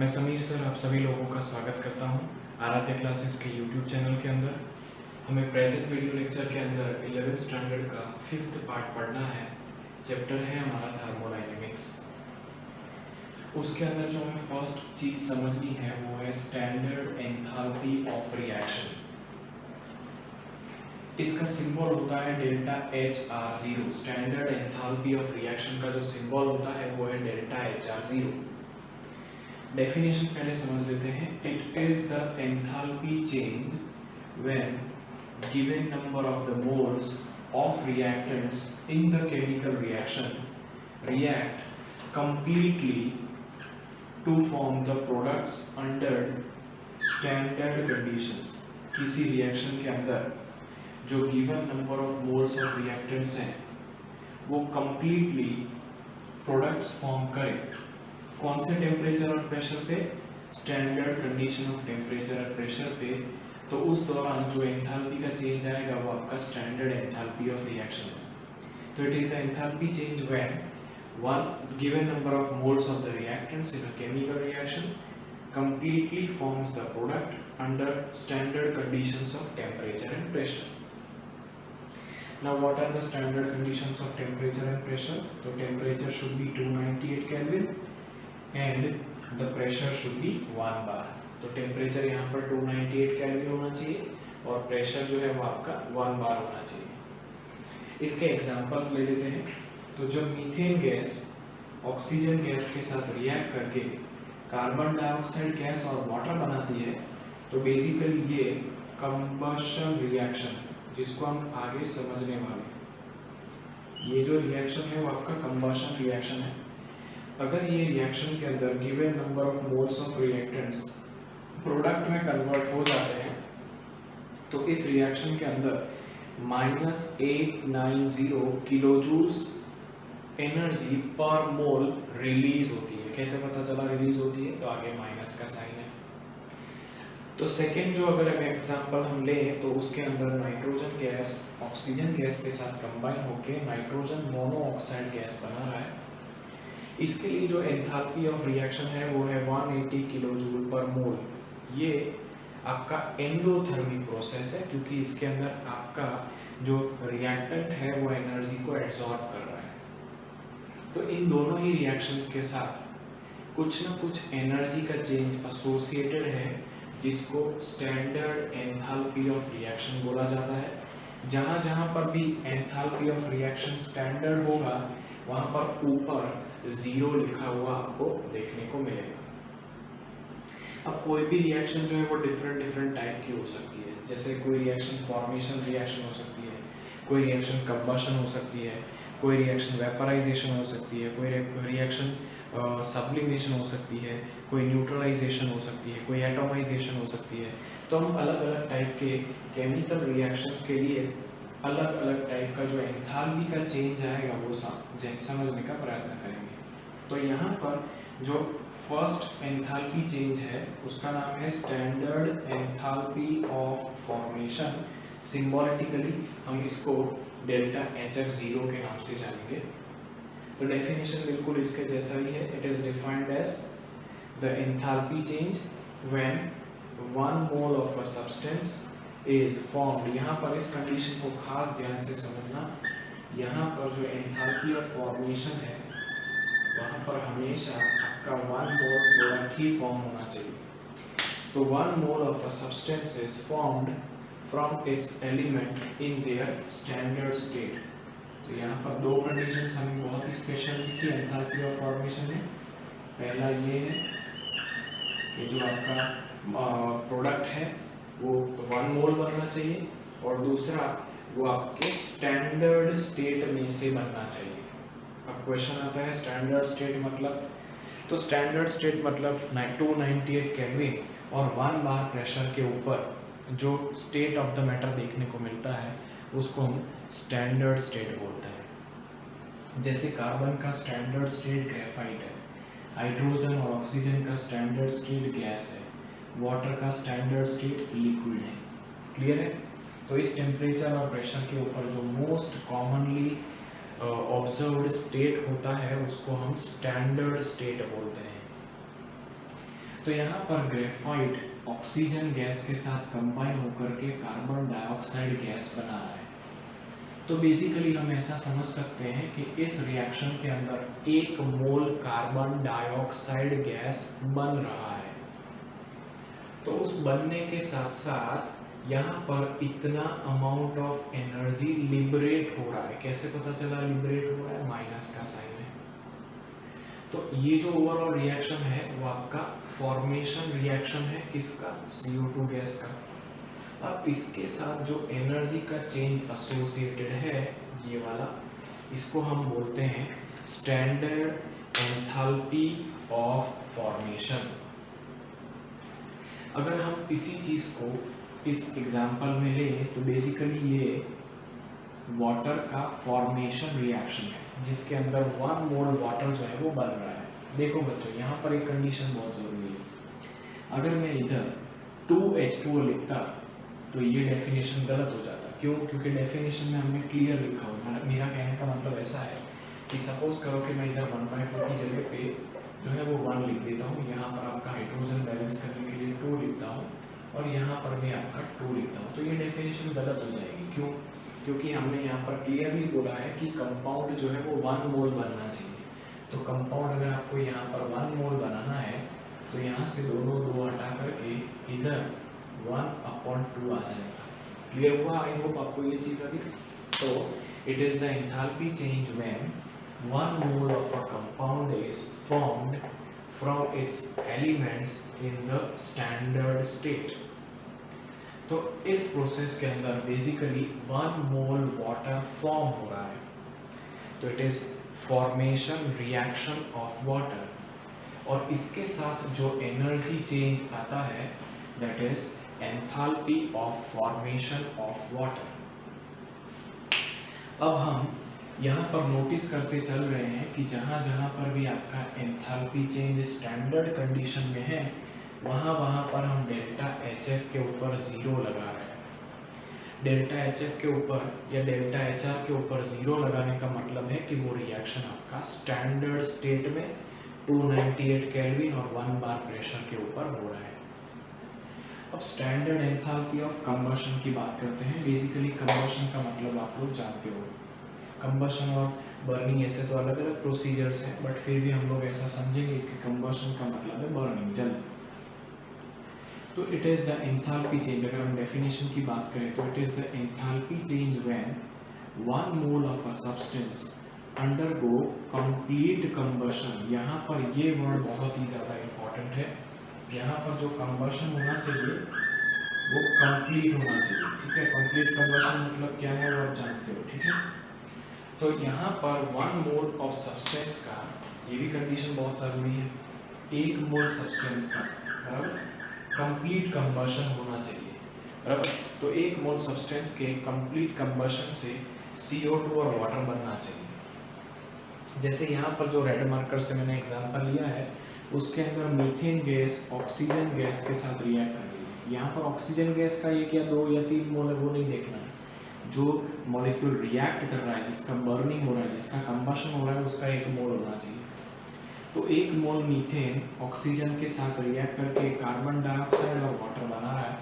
मैं समीर सर आप सभी लोगों का स्वागत करता हूं आराध्य क्लासेस के यूट्यूब चैनल के अंदर। हमें प्रेजेंट वीडियो लेक्चर के अंदर 11th स्टैंडर्ड का 5th पार्ट पढ़ना है। चैप्टर है हमारा थर्मोडायनेमिक्स। उसके अंदर जो हमें फर्स्ट चीज समझनी है वो है स्टैंडर्ड एंथैल्पी ऑफ रिएक्शन। इसका सिंबल होता है delta HR0। Standard enthalpy of reaction का जो सिंबल होता है वो है डेल्टा HR0। डेफिनेशन पहले समझ लेते हैं। It is the enthalpy change when given number of the moles of reactants in the chemical reaction react completely to form the products under standard conditions. किसी रिएक्शन के अंदर जो given number of moles of reactants हैं वो completely products form करें। कौन से temperature और प्रेशर पे? स्टैंडर्ड कंडीशन ऑफ टेम्परेचर और प्रेशर पे। तो उस दौरान जो एंथैल्पी का चेंज आएगा वो आपका स्टैंडर्ड एंथैल्पी ऑफ रिएक्शन है। तो it is the enthalpy change when one given number of moles of the reactants in a chemical reaction completely forms the product under standard conditions of temperature and pressure. Now what are the standard conditions of temperature and pressure? So temperature should be 298 Kelvin and the pressure should be 1 bar. तो temperature यहाँ पर 298 kelvin होना चाहिए और pressure जो है वो आपका 1 बार होना चाहिए। इसके एग्जांपल्स ले लेते हैं। तो जब मीथेन गैस ऑक्सीजन गैस के साथ रिएक्ट करके कार्बन डाइऑक्साइड गैस और वाटर बनाती है तो बेसिकली ये कंबशन रिएक्शन, जिसको हम आगे समझने वाले हैं, ये जो रिएक्शन है वो आपका कंबशन रिएक्शन है। अगर ये रिएक्शन के अंदर given number of moles of reactants product में कन्वर्ट हो जाते हैं तो इस रिएक्शन के अंदर -890 किलोजूल्स एनर्जी पर मोल रिलीज होती है। कैसे पता चला रिलीज होती है? तो आगे माइनस का साइन है। तो सेकेंड जो अगर एग्जांपल हम लें तो उसके अंदर नाइट्रोजन गैस ऑक्सीजन गैस के साथ कंबाइन होकर नाइट्रोजन मोनोऑक्साइड गैस बना रहा है। इसके लिए जो एंथैल्पी ऑफ रिएक्शन है वो है 180 किलोजूल पर मोल। ये आपका एंडोथर्मिक प्रोसेस है क्योंकि इसके अंदर आपका जो रिएक्टेंट है वो एनर्जी को एब्सॉर्ब कर रहा है। तो इन दोनों ही रिएक्शंस के साथ कुछ ना कुछ एनर्जी का चेंज एसोसिएटेड है जिसको स्टैंडर्ड एंथैल्पी ऑफ रिएक्शन बोला जाता है। जहाँ जहाँ पर भी एंथैल्पी ऑफ रिएक्शन स्टैंडर्ड होगा वहाँ पर ऊपर 0 लिखा हुआ आपको देखने को मिलेगा। अब कोई भी रिएक्शन जो है वो डिफरेंट टाइप की हो सकती है। जैसे कोई रिएक्शन फॉर्मेशन रिएक्शन हो सकती है, कोई रिएक्शन कंबशन हो सकती है, कोई रिएक्शन वेपराइजेशन हो सकती है, कोई रिएक्शन सब्लिमेशन हो सकती है, कोई न्यूट्रलाइजेशन हो सकती है, कोई एटोमाइजेशन हो सकती है। तो हम अलग अलग टाइप के केमिकल रिएक्शंस के लिए अलग अलग टाइप का जो एंथैल्पी का चेंज आएगा वो समझने का प्रयत्न करेंगे। तो यहाँ पर जो फर्स्ट एंथैल्पी चेंज है उसका नाम है standard enthalpy of formation. Symbolically हम इसको डेल्टा HF0 के नाम से जानेंगे। तो डेफिनेशन बिल्कुल इसके जैसा ही है। It is defined as the enthalpy change when 1 mole of a substance is formed. यहाँ पर इस कंडीशन को खास ध्यान से समझना। यहाँ पर जो एंथैल्पी ऑफ फॉर्मेशन है वहाँ पर हमेशा आपका 1 मोल प्रोडक्ट ही फॉर्म होना चाहिए। तो 1 mole of a substance is formed from its element in their standard state. तो यहाँ पर 2 कंडीशंस हमें बहुत ही स्पेशल दिखी एंथैल्पी ऑफ फॉर्मेशन में। पहला ये है कि जो आपका प्रोडक्ट है वो 1 मोल बनना चाहिए और दूसरा वो आपके स्टैंडर्ड स्टेट में से बनना चाहिए। अब क्वेश्चन आता है स्टैंडर्ड स्टेट मतलब? तो स्टैंडर्ड स्टेट मतलब 298 केल्विन और 1 बार प्रेशर के ऊपर जो स्टेट ऑफ द मैटर देखने को मिलता है उसको हम स्टैंडर्ड स्टेट बोलते हैं। जैसे कार्बन का स्टैंडर्ड स्टेट ग्रेफाइट है, हाइड्रोजन और ऑक्सीजन का स्टैंडर्ड स्टेट गैस है, वाटर का स्टैंडर्ड स्टेट लिक्विड है। क्लियर है? तो इस टेम्परेचर और प्रेशर के ऊपर जो मोस्ट कॉमनली ऑब्जर्व्ड स्टेट होता है उसको हम स्टैंडर्ड स्टेट बोलते हैं। तो यहाँ पर ग्रेफाइट ऑक्सीजन गैस के साथ कंबाइन होकर के कार्बन डाइऑक्साइड गैस बना रहा है। तो बेसिकली हम ऐसा समझ सकते हैं कि इस रिएक्शन के अंदर 1 मोल कार्बन डाइऑक्साइड गैस बन रहा है। तो उस बनने के साथ साथ यहाँ पर इतना अमाउंट ऑफ एनर्जी लिबरेट हो रहा है। कैसे पता चला लिबरेट हो रहा है? माइनस का साइन है। तो ये जो ओवरऑल रिएक्शन है वो आपका फॉर्मेशन रिएक्शन है किसका? CO2 गैस का। अब इसके साथ जो एनर्जी का चेंज एसोसिएटेड है ये वाला, इसको हम बोलते हैं स्टैंडर्ड एंथैल्पी ऑफ फॉर्मेशन। अगर हम इसी चीज को इस एग्जांपल में लें तो बेसिकली ये वाटर का फॉर्मेशन रिएक्शन है जिसके अंदर 1 मोल वाटर जो है वो बन रहा है। देखो बच्चों, यहाँ पर एक कंडीशन बहुत जरूरी है। अगर मैं इधर 2H2O लिखता तो ये डेफिनेशन गलत हो जाता। क्यों? क्योंकि डेफिनेशन में हमने क्लियर लिखा हुआ। मेरा कहने का मतलब ऐसा है कि सपोज करो कि मैं इधर 1/2 की जगह पे जो है वो 1 लिख देता हूँ, यहाँ पर आपका हाइड्रोजन बैलेंस करने के लिए 2 लिखता हूँ और यहाँ पर मैं आपका 2 लिखता हूँ, तो ये डेफिनेशन गलत हो जाएगी। क्यों? क्योंकि हमने यहाँ पर क्लियरली बोला है कि कंपाउंड जो है वो 1 मोल बनना चाहिए। तो कंपाउंड अगर आपको यहाँ पर 1 मोल बनाना है तो यहाँ से दोनों 2 हटा करके इधर 1/2 आ जाएगा। क्लियर हुआ? आई होप आपको ये चीज अभी। तो it is the enthalpy change when 1 mole of a compound is formed from its elements in the standard state। तो इस प्रोसेस के अंदर बेसिकली 1 मोल वाटर फॉर्म हो रहा है। तो it is formation reaction of water, और इसके साथ जो एनर्जी चेंज आता है that is enthalpy of formation of water. अब हम यहाँ पर नोटिस करते चल रहे हैं कि जहाँ जहाँ पर भी आपका एंथैल्पी चेंज स्टैंडर्ड कंडीशन में है वहाँ पर हम डेल्टा HF के ऊपर 0 लगा रहे हैं। डेल्टा HF के ऊपर या डेल्टा HR के ऊपर 0 लगाने का मतलब है कि वो रिएक्शन आपका स्टैंडर्ड स्टेट में 298 केल्विन और 1 बार प्रेशर के ऊपर हो रहा है। अब स्टैंडर्ड एंथैल्पी ऑफ कंबशन की बात करते हैं। बेसिकली कंबशन का मतलब आप लोग जानते हो, कंबशन और बर्निंग ऐसे तो अलग अलग प्रोसीजर्स हैं, बट फिर भी हम लोग ऐसा समझेंगे कि कंबशन का मतलब है बर्निंग, जलना। तो it is the enthalpy change, अगर हम डेफिनेशन की बात करें तो it is the enthalpy change when 1 mole of a substance undergo complete combustion. यहाँ पर ये वर्ड बहुत ही ज़्यादा इम्पोर्टेंट है। यहाँ पर जो कंबशन होना चाहिए वो कंप्लीट होना चाहिए, ठीक है। कंप्लीट कंबशन मतलब क्या है वो आप जानते हो, ठीक है। तो यहाँ पर 1 मोल ऑफ सब्सटेंस का, ये भी कंडीशन बहुत जरूरी है, 1 मोल सब्सटेंस का बराबर कंप्लीट कंबशन होना चाहिए, बराबर। तो 1 मोल सब्सटेंस के कंप्लीट कंबशन से CO2 और वाटर बनना चाहिए। जैसे यहाँ पर जो रेड मार्कर से मैंने एग्जांपल लिया है उसके अंदर मीथेन गैस ऑक्सीजन गैस के साथ रिएक्ट कर रही है। यहाँ पर ऑक्सीजन गैस का ये क्या 2 या 3 मोल है वो नहीं देखना है। जो मॉलिक्यूल रिएक्ट कर रहा है, जिसका बर्निंग हो रहा है, जिसका कंबशन हो रहा है, उसका 1 मोल होना चाहिए। तो 1 मोल मीथेन ऑक्सीजन के साथ रिएक्ट करके कार्बन डाइऑक्साइड और वाटर बना रहा है।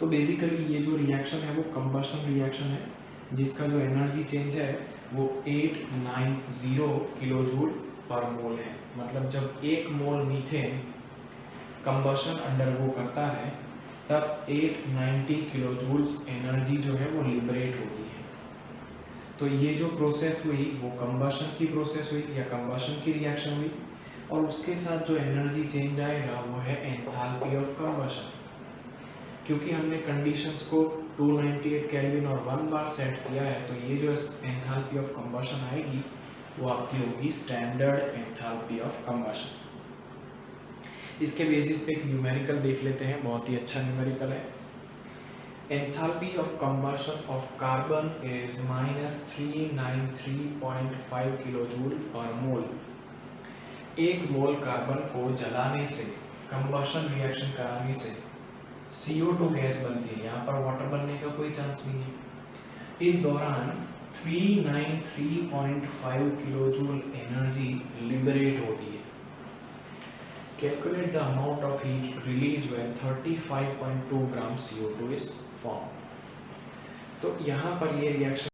तो बेसिकली ये जो रिएक्शन है वो कंबशन रिएक्शन है जिसका जो एनर्जी चेंज है वो 890 किलोजूल पर मोल है। मतलब जब 1 मोल मीथेन कंबशन अंडरगो करता है तब 890 किलोजूल्स एनर्जी जो है वो लिबरेट होती है। तो ये जो प्रोसेस हुई वो कंबशन की प्रोसेस हुई या कंबशन की रिएक्शन हुई, और उसके साथ जो एनर्जी चेंज आएगा वो है एंथैल्पी ऑफ कंबशन। क्योंकि हमने कंडीशंस को 298 केल्विन और 1 बार सेट किया है, तो ये जो एंथैल्पी ऑफ कंबशन आएगी वो आपकी होगी स्टैंडर्ड एंथैल्पी ऑफ कंबशन। इसके बेसिस पे एक न्यूमेरिकल देख लेते हैं, बहुत ही अच्छा न्यूमेरिकल है। Enthalpy of combustion of carbon is -393.5 kilojoule पर मोल। 1 मोल कार्बन को जलाने से, कंबशन रिएक्शन कराने से CO2 गैस बनती है। यहाँ पर वाटर बनने का कोई चांस नहीं है। इस दौरान 393.5 किलोजूल एनर्जी लिबरेट होती है। Calculate the amount of heat released when 35.2 grams CO2 is formed. तो यहाँ पर ये रिएक्शन